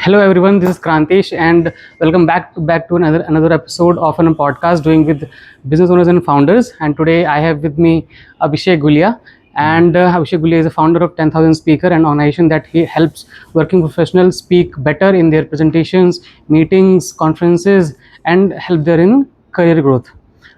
Hello everyone, this is Krantesh and welcome back to another episode of a podcast doing with business owners and founders. And today I have with me Abhishek Gulia, and Abhishek Gulia is a founder of 10,000 Speaker, an organization that he helps working professionals speak better in their presentations, meetings, conferences, and help them in career growth.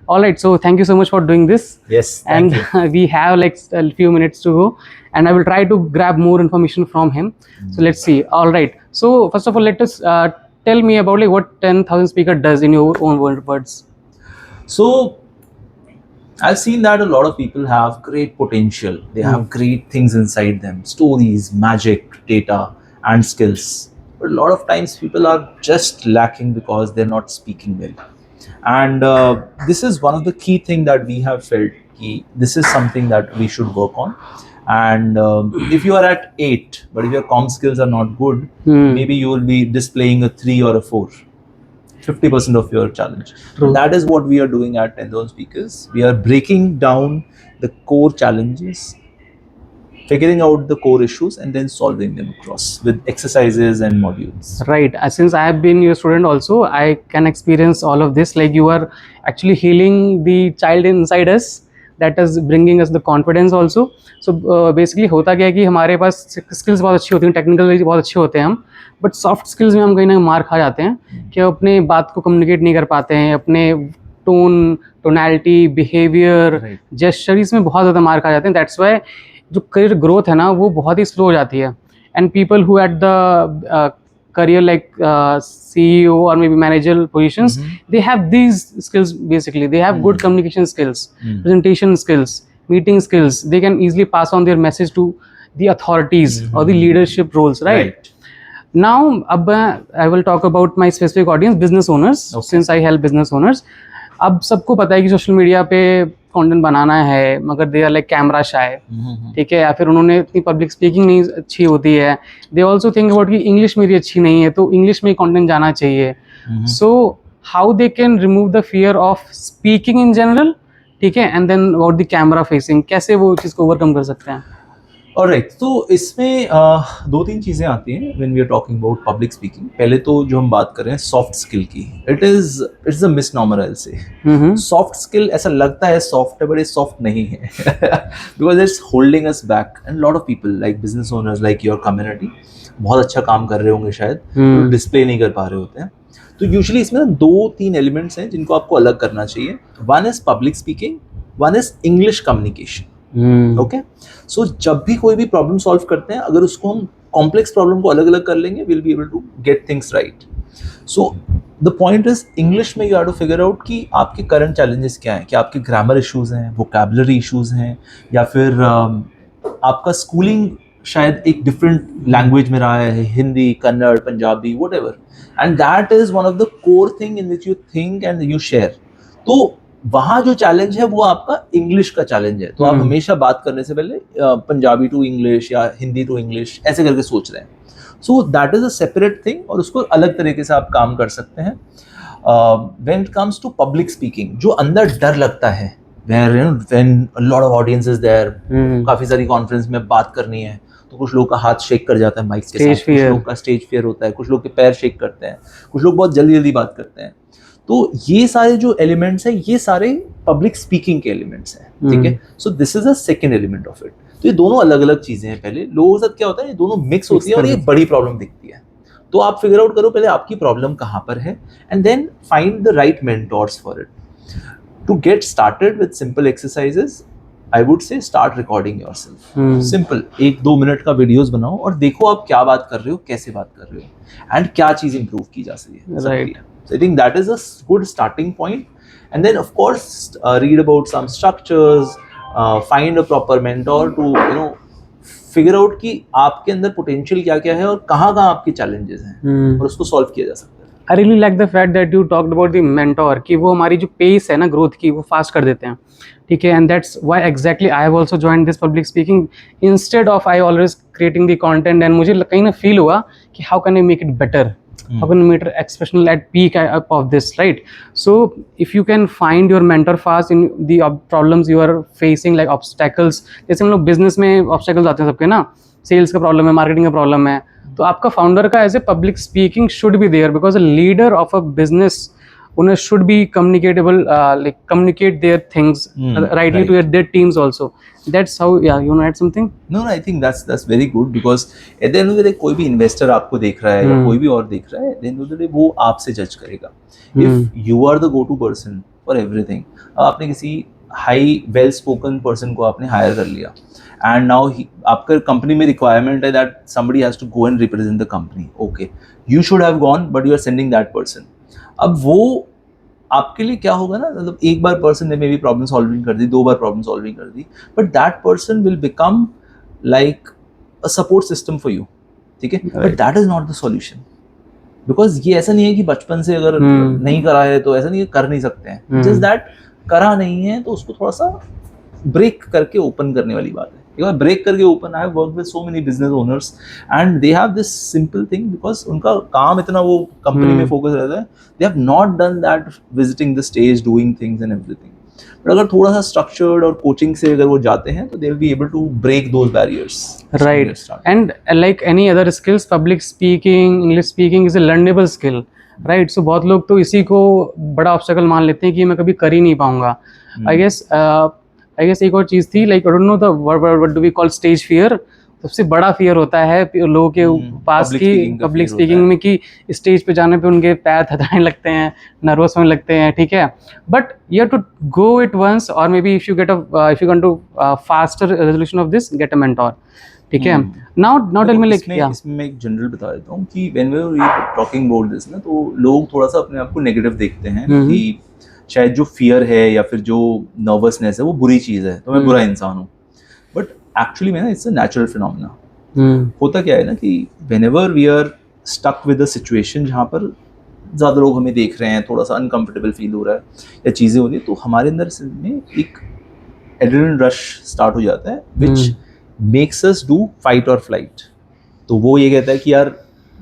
All right, so thank you so much for doing this. Yes, And thank you. we have like a few minutes to go, and I will try to grab more information from him. So let's see. All right. So first of all, let us tell me about like what 10,000 Speaker does in your own words. So I've seen that a lot of people have great potential. They have great things inside them, stories, magic, data, and skills. But a lot of times people are just lacking because they're not speaking well. And this is one of the key things that we have felt. This is something that we should work on. And if you are at 8, but if your comm skills are not good, maybe you will be displaying a 3 or a 4. 50% of your challenge. True. That is what we are doing at 10,000 Speakers. We are breaking down the core challenges, figuring out the core issues, and then solving them across with exercises and modules. Right. Since I have been your student also, I can experience all of this. Like you are actually healing the child inside us. That is bringing us the confidence also. So basically होता क्या है कि हमारे पास skills बहुत अच्छी होती हैं, technical बहुत अच्छे होते हैं हम, बट सॉफ्ट स्किल्स में हम कहीं ना मार खा जाते हैं कि हम अपने बात को कम्युनिकेट नहीं कर पाते हैं, अपने टोनैलिटी, बिहेवियर, जेस्चर, इसमें बहुत ज़्यादा मार खा जाते हैं. दैट्स वाई जो करियर ग्रोथ है ना वो बहुत ही स्लो हो जाती है. And people who at the career like CEO or maybe managerial positions, they have these skills. Basically they have good communication skills, presentation skills, meeting skills. They can easily pass on their message to the authorities or the leadership roles, right? Now I will talk about my specific audience, business owners. Since I help business owners, अब सबको पता है कि social media पे content बनाना है, मगर they are like camera shy, ठीक है, या फिर उन्होंने इतनी पब्लिक स्पीकिंग नहीं अच्छी होती है. दे ऑल्सो थिंक अबाउट कि इंग्लिश मेरी अच्छी नहीं है तो इंग्लिश में कंटेंट जाना चाहिए. So how they can remove the fear of speaking in general, ठीक है, and then about the camera facing, कैसे वो चीज़ को ओवरकम कर सकते हैं? ऑलराइट, तो इसमें 2-3 चीज़ें आती हैं when we are talking about public speaking. पहले तो जो हम बात कर रहे हैं सॉफ्ट स्किल की, it's a misnomer I say. Soft skill ऐसा लगता है सॉफ्ट है, बट ये सॉफ्ट नहीं है because it's holding us back. And lot of people like business owners like your community बहुत अच्छा काम कर रहे होंगे शायद, डिस्प्ले नहीं कर पा रहे होते हैं. तो यूजुअली इसमें 2-3 एलिमेंट्स हैं जिनको आपको अलग करना चाहिए. One is public speaking, one is English communication. Okay, so जब भी कोई भी प्रॉब्लम सॉल्व करते हैं, अगर उसको हम कॉम्प्लेक्स प्रॉब्लम को अलग अलग कर लेंगे, will be able to get things right. So the point is English में you have to figure out कि आपके करंट चैलेंजेस क्या हैं. क्या आपके ग्रामर इश्यूज हैं, वोकैबुलरी इश्यूज हैं, या फिर आपका स्कूलिंग शायद एक डिफरेंट लैंग्वेज में रहा है, Hindi, Kannada, Punjabi, what ever. And that is one of the core thing in which you think and you share. तो वहाँ जो चैलेंज है वो आपका इंग्लिश का चैलेंज है. तो आप हमेशा बात करने से पहले पंजाबी टू इंग्लिश या हिंदी टू इंग्लिश ऐसे करके सोच रहे हैं. So that is a separate thing, और उसको अलग तरीके से आप काम कर सकते हैं. When it comes to public speaking, जो अंदर डर लगता है, when a lot of audience is there, काफी सारी कॉन्फ्रेंस में बात करनी है, तो कुछ लोग का हाथ शेक कर जाता है माइक के साथ, कुछ लोग का स्टेज फियर होता है, कुछ लोग के पैर शेक करते हैं, कुछ लोग बहुत जल्दी जल्दी बात करते हैं. तो ये सारे जो एलिमेंट्स हैं, ये सारे पब्लिक स्पीकिंग के एलिमेंट्स हैं, ठीक है. So this is a second element of it. तो ये दोनों अलग अलग चीजें हैं. पहले लोगों के साथ क्या होता है, ये दोनों मिक्स होती है और ये बड़ी प्रॉब्लम दिखती है. तो आप फिगर आउट करो पहले आपकी प्रॉब्लम कहाँ पर है, and then find the right mentors for it. To get started with simple exercises, I would say start recording yourself. Simple 1-2 minute का वीडियोस बनाओ और देखो आप क्या बात कर रहे हो, कैसे बात कर रहे हो, एंड क्या चीज इंप्रूव की जा सकती है. Right. So I think that is a good starting point. And then of course read about some structures, find a proper mentor to figure out कि आपके अंदर potential क्या क्या है और कहाँ कहाँ आपके challenges हैं, और उसको solve किया जा सकता है. I really like the fact that you talked about the mentor, कि वो हमारी जो pace है ना growth की वो fast कर देते हैं, ठीक है. And that's why exactly I have also joined this public speaking instead of I always creating the content. And मुझे कहीं ना feel हुआ कि how can I make it better, how can you make it expressional at peak of this, right? So if you can find your mentor fast in the problems you are facing, like obstacles, जैसे हम लोग business में obstacles आते हैं सबके ना, sales का problem है, मार्केटिंग का प्रॉब्लम है, तो आपका फाउंडर का as a public speaking should be there because a leader of a business owner should be communicatable, like communicate their things rightly to their teams also. That's how, yeah, you want to add something? No, I think that's very good because at the end of the day कोई भी investor आपको देख रहा है या कोई भी और देख रहा है, at the end of the day वो आपसे जज करेगा. If you are the go-to person for everything, आपने किसी हाई वेल स्पोकन पर्सन को आपने हायर कर लिया एंड नाउ आपका कंपनी में रिक्वायरमेंट है that somebody has to go and represent the company. Okay, you should have gone but you are sending that person. अब वो आपके लिए क्या होगा ना, मतलब एक बार पर्सन ने मे बी प्रॉब्लम सॉल्विंग कर दी, 2 बार प्रॉब्लम सॉल्विंग कर दी, but that person will become like a support system for you. ठीक है, but that is not the solution because ये ऐसा नहीं है कि बचपन से अगर नहीं करा है तो ऐसा नहीं है कर नहीं सकते हैं. जस्ट दैट करा नहीं है तो उसको थोड़ा सा ब्रेक करके ओपन करने वाली बात है. ब्रेक करके open. I have worked with so many business owners and they have this simple thing because उनका काम इतना वो कंपनी में फोकस रहता है. They have not done that visiting the stage, doing things and everything. But अगर थोड़ा सा स्ट्रक्चर्ड और कोचिंग से अगर वो जाते हैं तो they will be able to break those barriers. Right. And like any other skills, public speaking, English speaking is a learnable skill, right? So बहुत लोग तो इसी को बड़ा ऑब्स्टेकल मान लेते हैं कि मैं कभी कर ही नहीं पाऊंगा. I guess एक और चीज़ थी, like I don't know the what do we call stage fear. सबसे बड़ा फियर होता है लोगों के पास की पब्लिक स्पीकिंग में कि स्टेज पे जाने पे उनके पैर थथराने लगते हैं, नर्वस होने लगते हैं. ठीक है, but you have to go it once और may be if you want to faster resolution of this, get a mentor. ठीक है. नाउ टेल मी लाइक, इसमें मैं एक जनरल बता देता हूँ कि when we are talking about this ना, तो लोग थोड़ा सा अपने आप को नेगेटिव देखते हैं कि शायद जो फियर है या फिर जो नर्वसनेस है वो बुरी चीज़ है, तो मैं बुरा इंसान हूँ. बट एक्चुअली में ना इट्स अ नेचुरल फिनोमेना. होता क्या है ना कि whenever we are stuck with a situation जहाँ पर ज़्यादा लोग हमें देख रहे हैं, थोड़ा सा अनकंफर्टेबल फील हो रहा है या चीज़ें हो रही है, तो हमारे अंदर में एक एड्रेनलिन रश स्टार्ट हो जाता है which makes us do fight और फ्लाइट. तो वो ये कहता है कि यार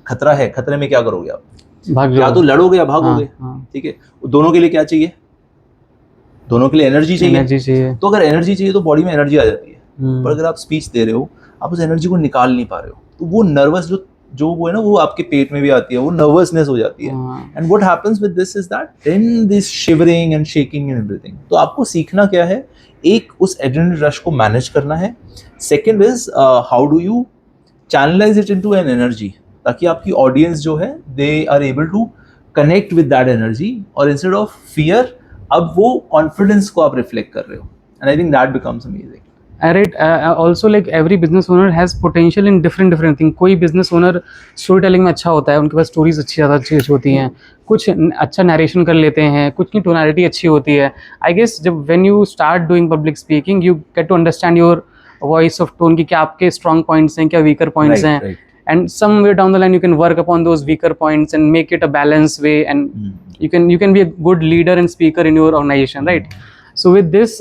खतरा है, खतरे में क्या करोगे आप, या तो लड़ोगे या भागोगे. ठीक है, दोनों के लिए क्या चाहिए? दोनों के लिए एनर्जी चाहिए. तो अगर एनर्जी चाहिए तो बॉडी में एनर्जी आ जाती है. पर अगर आप स्पीच दे रहे हो, आप उस एनर्जी को निकाल नहीं पा रहे हो, तो वो नर्वस जो वो है ना, वो आपके पेट में भी आती है, वो नर्वसनेस हो जाती है. And what happens with this is that then this shivering and shaking and everything. तो आपको सीखना क्या है? एक, उस एड्रेनलिन रश को मैनेज करना है. Second is how do you channelize it into an energy, ताकि आपकी ऑडियंस जो है they are able to connect with that energy, और इंस्टेड ऑफ फियर अब वो कॉन्फिडेंस को आप रिफ्लेक्ट कर रहे हो. And I think that becomes amazing. Right. Also like every business owner has potential in different things. कोई business owner story telling में अच्छा होता है, उनके पास stories ज़्यादा अच्छी होती हैं, कुछ अच्छा narration कर लेते हैं, कुछ की tonality अच्छी होती है. I guess जब when you start doing public speaking, you get to understand your voice of tone कि क्या आपके strong points हैं, क्या weaker points हैं. Right. And somewhere down the line you can work upon those weaker points and make it a balanced way, and you can be a good leader and speaker in your organization, right? So with this,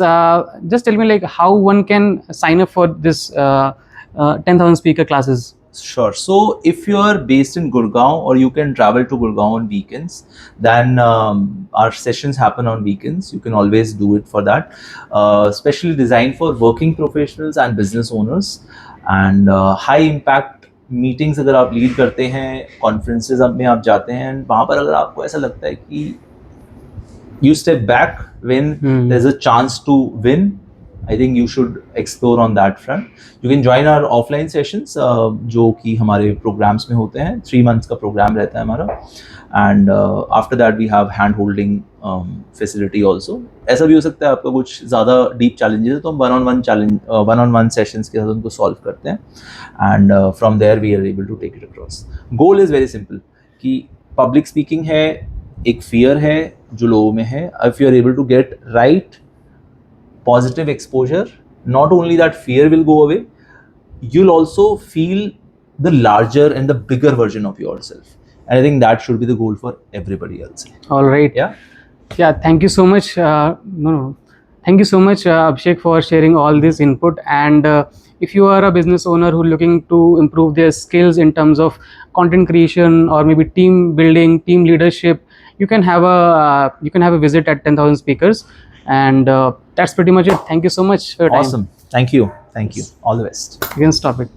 just tell me like how one can sign up for this 10,000 speaker classes. Sure. So if you are based in Gurgaon, or you can travel to Gurgaon on weekends, then our sessions happen on weekends. You can always do it for that. Specially designed for working professionals and business owners. And high impact meetings अगर आप lead करते हैं, conferences में आप जाते हैं, वहाँ पर अगर आपको ऐसा लगता है कि you step back when there's a chance to win, I think you should explore on that front. You can join our offline sessions जो कि हमारे programs में होते हैं. 3 months का program रहता है हमारा. And after that we have hand holding facility also. ऐसा भी हो सकता है आपका कुछ ज़्यादा deep challenges है तो हम one on one sessions के साथ उनको solve करते हैं. And from there we are able to take it across. Goal is very simple कि public speaking है, एक fear है जो लोगों में है. If you are able to get right positive exposure, not only that fear will go away, you'll also feel the larger and the bigger version of yourself. And I think that should be the goal for everybody else. All right. Yeah, thank you so much. Thank you so much, Abhishek, for sharing all this input. And if you are a business owner who looking to improve their skills in terms of content creation or maybe team building, team leadership, you can have a visit at 10,000 speakers. And that's pretty much it. Thank you so much for your time. Awesome. Thank you. All the best. You can stop it.